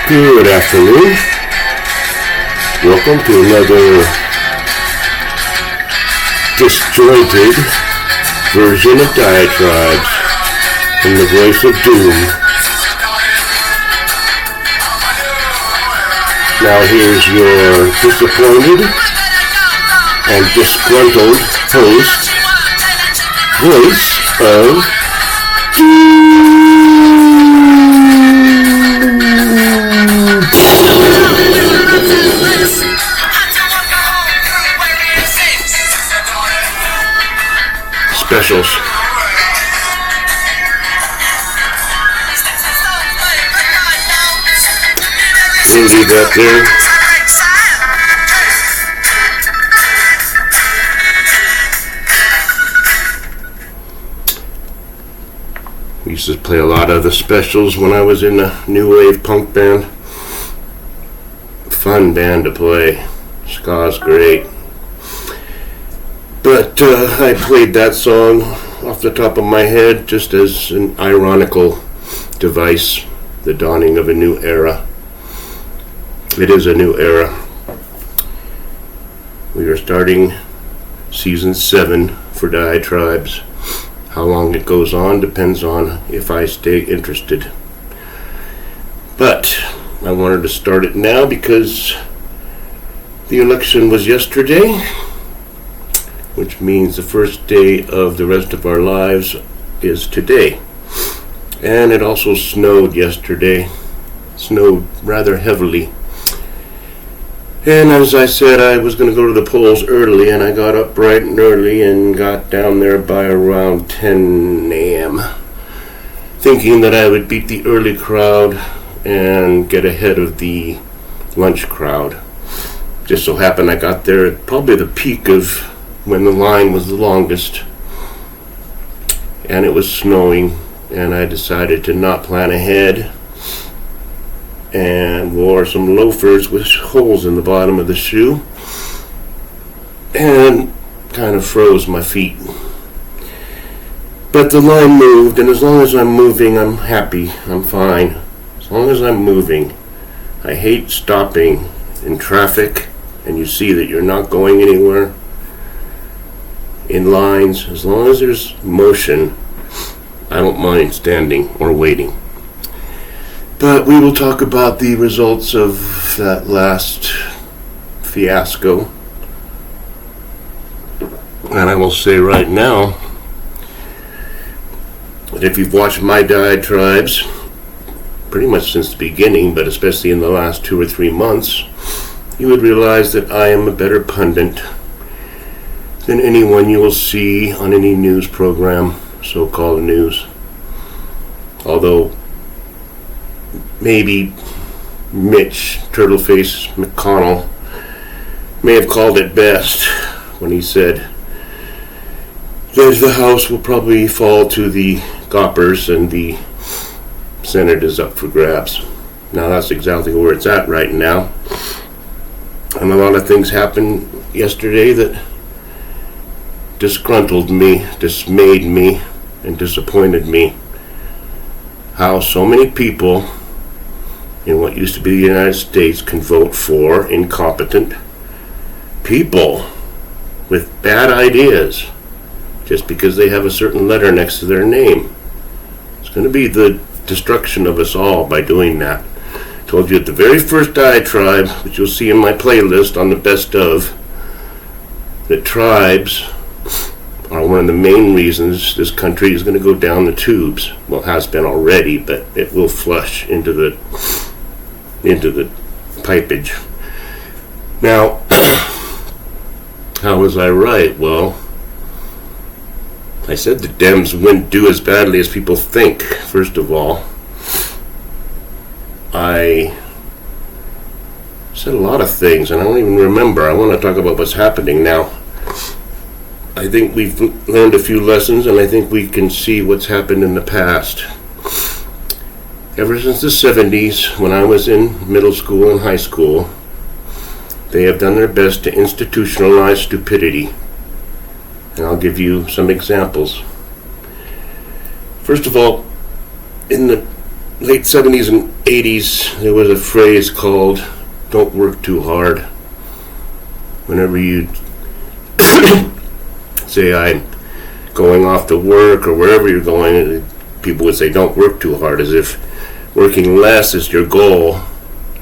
Good afternoon. Welcome to another disjointed version of Diatribes from the voice of doom. Now here's your disappointed and disgruntled host, voice of specials. We'll leave that there. We used to play a lot of the specials when I was in a new wave punk band. Fun band to play. Ska's great. But I played that song off the top of my head just as an ironical device, the dawning of a new era. It is a new era. We are starting season 7 for Diatribes. How long it goes on depends on if I stay interested. But I wanted to start it now because the election was yesterday, which means the first day of the rest of our lives is today. And it also snowed yesterday. Snowed rather heavily. And as I said, I was going to go to the polls early, and I got up bright and early and got down there by around 10 a.m., thinking that I would beat the early crowd and get ahead of the lunch crowd. Just so happened I got there at probably the peak of when the line was the longest, and it was snowing, and I decided to not plan ahead and wore some loafers with holes in the bottom of the shoe and kind of froze my feet. But the line moved, and as long as I'm moving, I'm happy, I'm fine. As long as I'm moving. I hate stopping in traffic and you see that you're not going anywhere in lines. As long as there's motion, I don't mind standing or waiting. But we will talk about the results of that last fiasco. And I will say right now that if you've watched my Diatribes, pretty much since the beginning, but especially in the last 2 or 3 months, you would realize that I am a better pundit than anyone you will see on any news program, so-called news. Although maybe Mitch Turtleface McConnell may have called it best when he said that the House will probably fall to the Goppers and the Senate is up for grabs. Now that's exactly where it's at right now. And a lot of things happened yesterday that disgruntled me, dismayed me, and disappointed me. How so many people in what used to be the United States can vote for incompetent people with bad ideas just because they have a certain letter next to their name. It's going to be the destruction of us all by doing that. I told you at the very first Diatribe, which you'll see in my playlist on the best of, that tribes are one of the main reasons this country is going to go down the tubes. Well, it has been already, but it will flush into the pipage. Now, how was I right? Well, I said the Dems wouldn't do as badly as people think. First of all, I said a lot of things, and I don't even remember. I want to talk about what's happening now. I think we've learned a few lessons, and I think we can see what's happened in the past. Ever since the 70s, when I was in middle school and high school, they have done their best to institutionalize stupidity. And I'll give you some examples. First of all, in the late 70s and 80s, there was a phrase called, "Don't work too hard." Whenever you say, "I'm going off to work," or wherever you're going, people would say, "Don't work too hard," as if working less is your goal.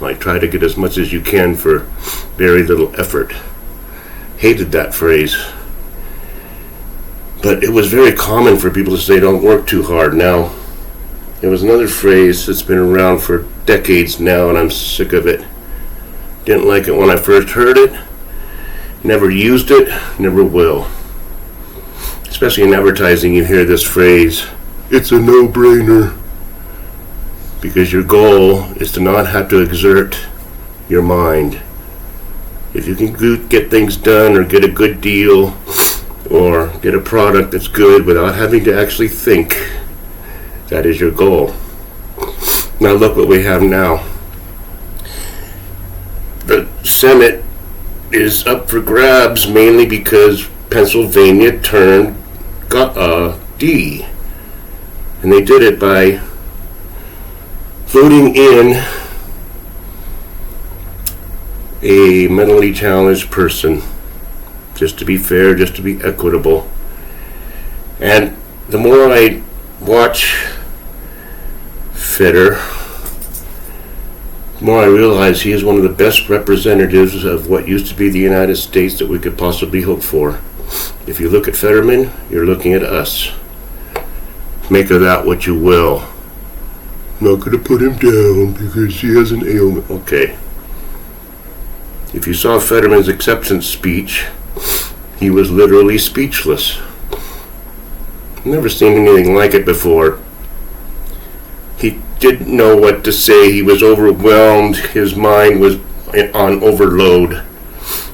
Like, try to get as much as you can for very little effort. Hated that phrase. But it was very common for people to say, "Don't work too hard." Now, there was another phrase that's been around for decades now, and I'm sick of it. Didn't like it when I first heard it. Never used it. Never will. Especially in advertising, you hear this phrase, "It's a no-brainer." Because your goal is to not have to exert your mind. If you can get things done or get a good deal or get a product that's good without having to actually think, that is your goal. Now look what we have now. The Senate is up for grabs mainly because Pennsylvania turned D. And they did it by voting in a mentally challenged person, just to be fair, just to be equitable. And the more I watch Feder, the more I realize he is one of the best representatives of what used to be the United States that we could possibly hope for. If you look at Fetterman, you're looking at us. Make of that what you will. Not going to put him down because he has an ailment. Okay. If you saw Fetterman's acceptance speech, he was literally speechless. Never seen anything like it before. He didn't know what to say. He was overwhelmed. His mind was on overload.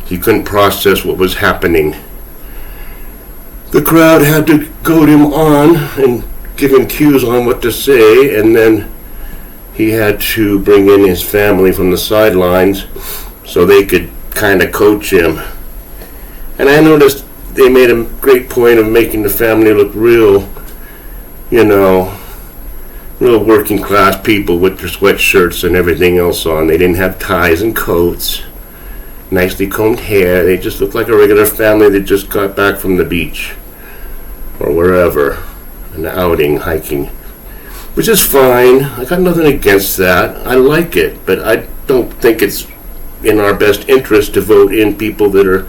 He couldn't process what was happening. The crowd had to goad him on and give him cues on what to say, and then he had to bring in his family from the sidelines so they could kind of coach him. And I noticed they made a great point of making the family look real, real working class people with their sweatshirts and everything else on. They didn't have ties and coats, nicely combed hair. They just looked like a regular family that just got back from the beach or wherever, an outing, hiking. Which is fine. I got nothing against that. I like it, but I don't think it's in our best interest to vote in people that are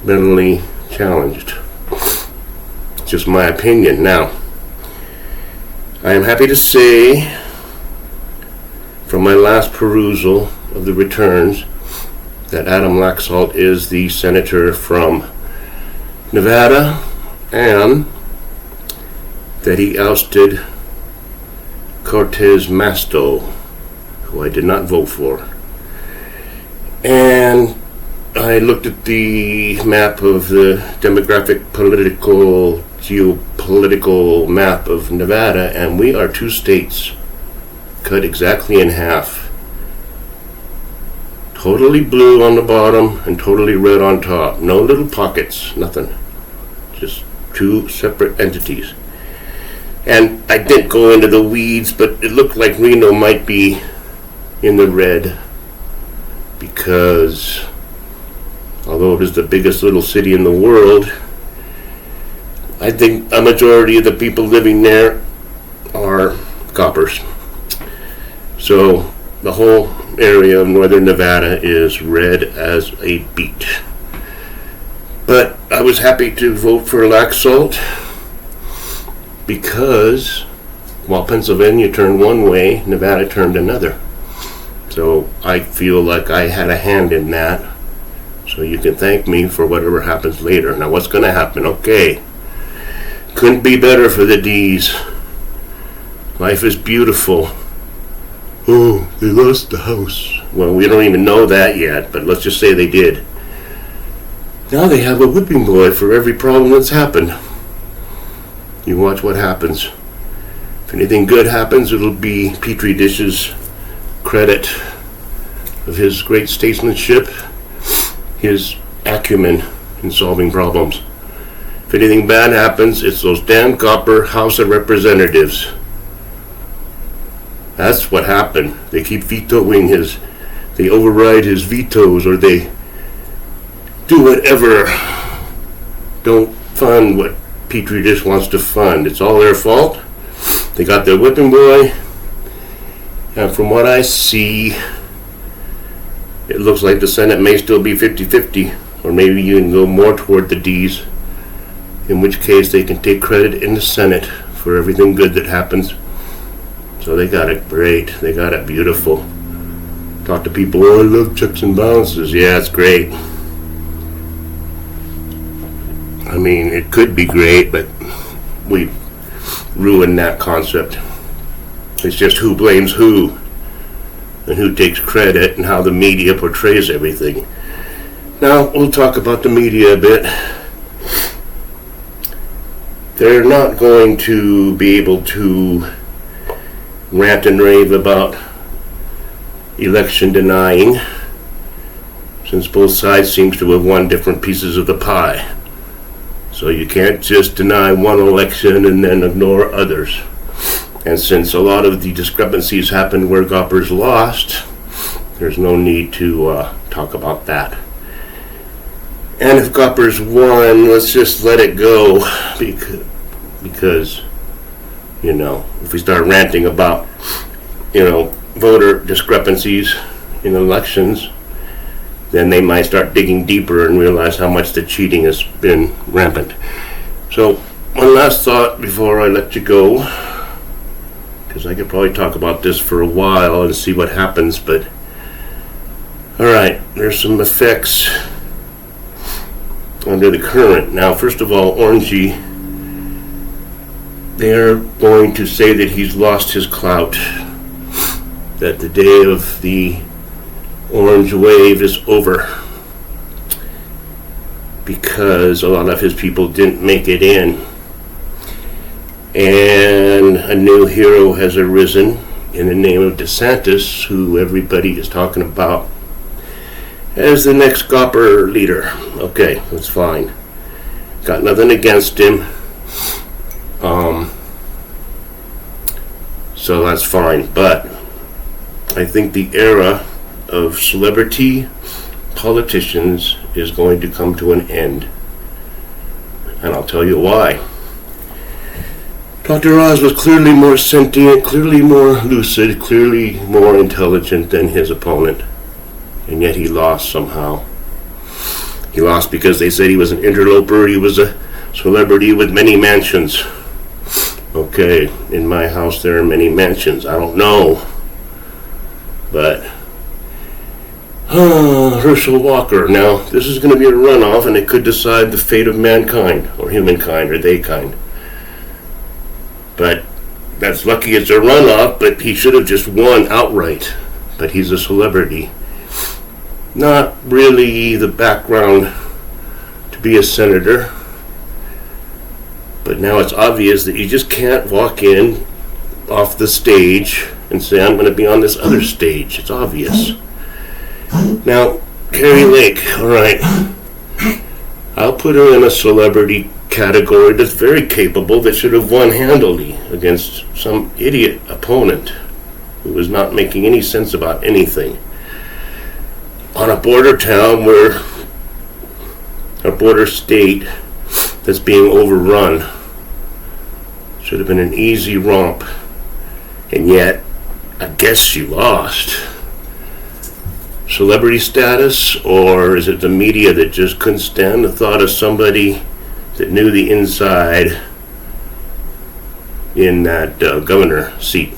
mentally challenged. It's just my opinion. Now, I am happy to say, from my last perusal of the returns, that Adam Laxalt is the senator from Nevada, and that he ousted Cortez Masto, who I did not vote for. And I looked at the map of the demographic, political, geopolitical map of Nevada, and we are 2 states cut exactly in half. Totally blue on the bottom and totally red on top. No little pockets, nothing. Just 2 separate entities. And I didn't go into the weeds, but it looked like Reno might be in the red because although it is the biggest little city in the world, I think a majority of the people living there are coppers. So the whole area of northern Nevada is red as a beet. But I was happy to vote for Laxalt because while Pennsylvania turned one way, Nevada turned another. So I feel like I had a hand in that. So you can thank me for whatever happens later. Now what's going to happen? Okay. Couldn't be better for the D's. Life is beautiful. Oh, they lost the house. Well, we don't even know that yet, but let's just say they did. Now they have a whipping boy for every problem that's happened. You watch what happens. If anything good happens, it'll be Petri Dish's credit of his great statesmanship, his acumen in solving problems. If anything bad happens, it's those damn copper House of Representatives. That's what happened. They keep vetoing they override his vetoes, or they do whatever. Don't fund what Petri dish wants to fund. It's all their fault. They got their whipping boy. And from what I see, it looks like the Senate may still be 50-50, or maybe even go more toward the D's, in which case they can take credit in the Senate for everything good that happens. So they got it great. They got it beautiful. Talk to people, I love checks and balances. Yeah, it's great. I mean, it could be great, but we ruined that concept. It's just who blames who, and who takes credit, and how the media portrays everything. Now, we'll talk about the media a bit. They're not going to be able to rant and rave about election denying, since both sides seems to have won different pieces of the pie. So you can't just deny one election and then ignore others. And since a lot of the discrepancies happened where Goppers lost, there's no need to talk about that. And if Goppers won, let's just let it go, because if we start ranting about, voter discrepancies in elections, then they might start digging deeper and realize how much the cheating has been rampant. So, one last thought before I let you go, because I could probably talk about this for a while and see what happens, but alright, there's some effects under the current. Now, first of all, Orangey, they're going to say that he's lost his clout, that the day of the orange wave is over, because a lot of his people didn't make it in, and a new hero has arisen in the name of DeSantis, who everybody is talking about as the next Gopper leader. Okay, that's fine. Got nothing against him. So that's fine. But I think the era of celebrity politicians is going to come to an end. And I'll tell you why. Dr. Oz was clearly more sentient, clearly more lucid, clearly more intelligent than his opponent. And yet he lost somehow. He lost because they said he was an interloper, he was a celebrity with many mansions. Okay, in my house there are many mansions. I don't know. But Herschel Walker. Now, this is going to be a runoff, and it could decide the fate of mankind, or humankind, or they kind. But that's lucky it's a runoff, but he should have just won outright. But he's a celebrity. Not really the background to be a senator. But now it's obvious that you just can't walk in off the stage and say, I'm going to be on this other stage. It's obvious. Now, Carrie Lake, alright. I'll put her in a celebrity category that's very capable, that should have won handily against some idiot opponent who was not making any sense about anything. On a border town where a border state that's being overrun, should have been an easy romp, and yet I guess she lost. Celebrity status, or is it the media that just couldn't stand the thought of somebody that knew the inside in that governor seat?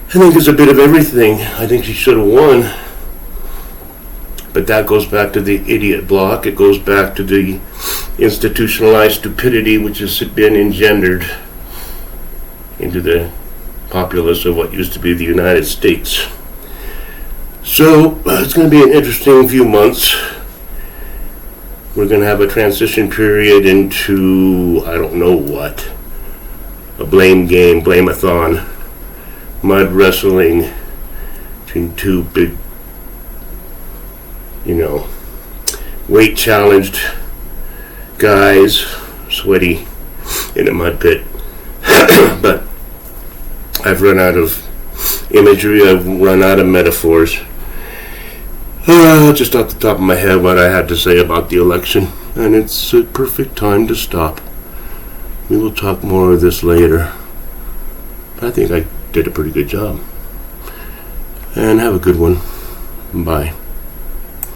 I think it's a bit of everything. I think she should have won. But that goes back to the idiot block. It goes back to the institutionalized stupidity which has been engendered into the populace of what used to be the United States. So, it's going to be an interesting few months. We're going to have a transition period into, I don't know what, a blame game, blame-a-thon, mud wrestling between two big, weight challenged guys, sweaty in a mud pit. But I've run out of imagery. I've run out of metaphors. Just off the top of my head, what I had to say about the election, and it's a perfect time to stop. We will talk more of this later. I think I did a pretty good job. And have a good one. Bye.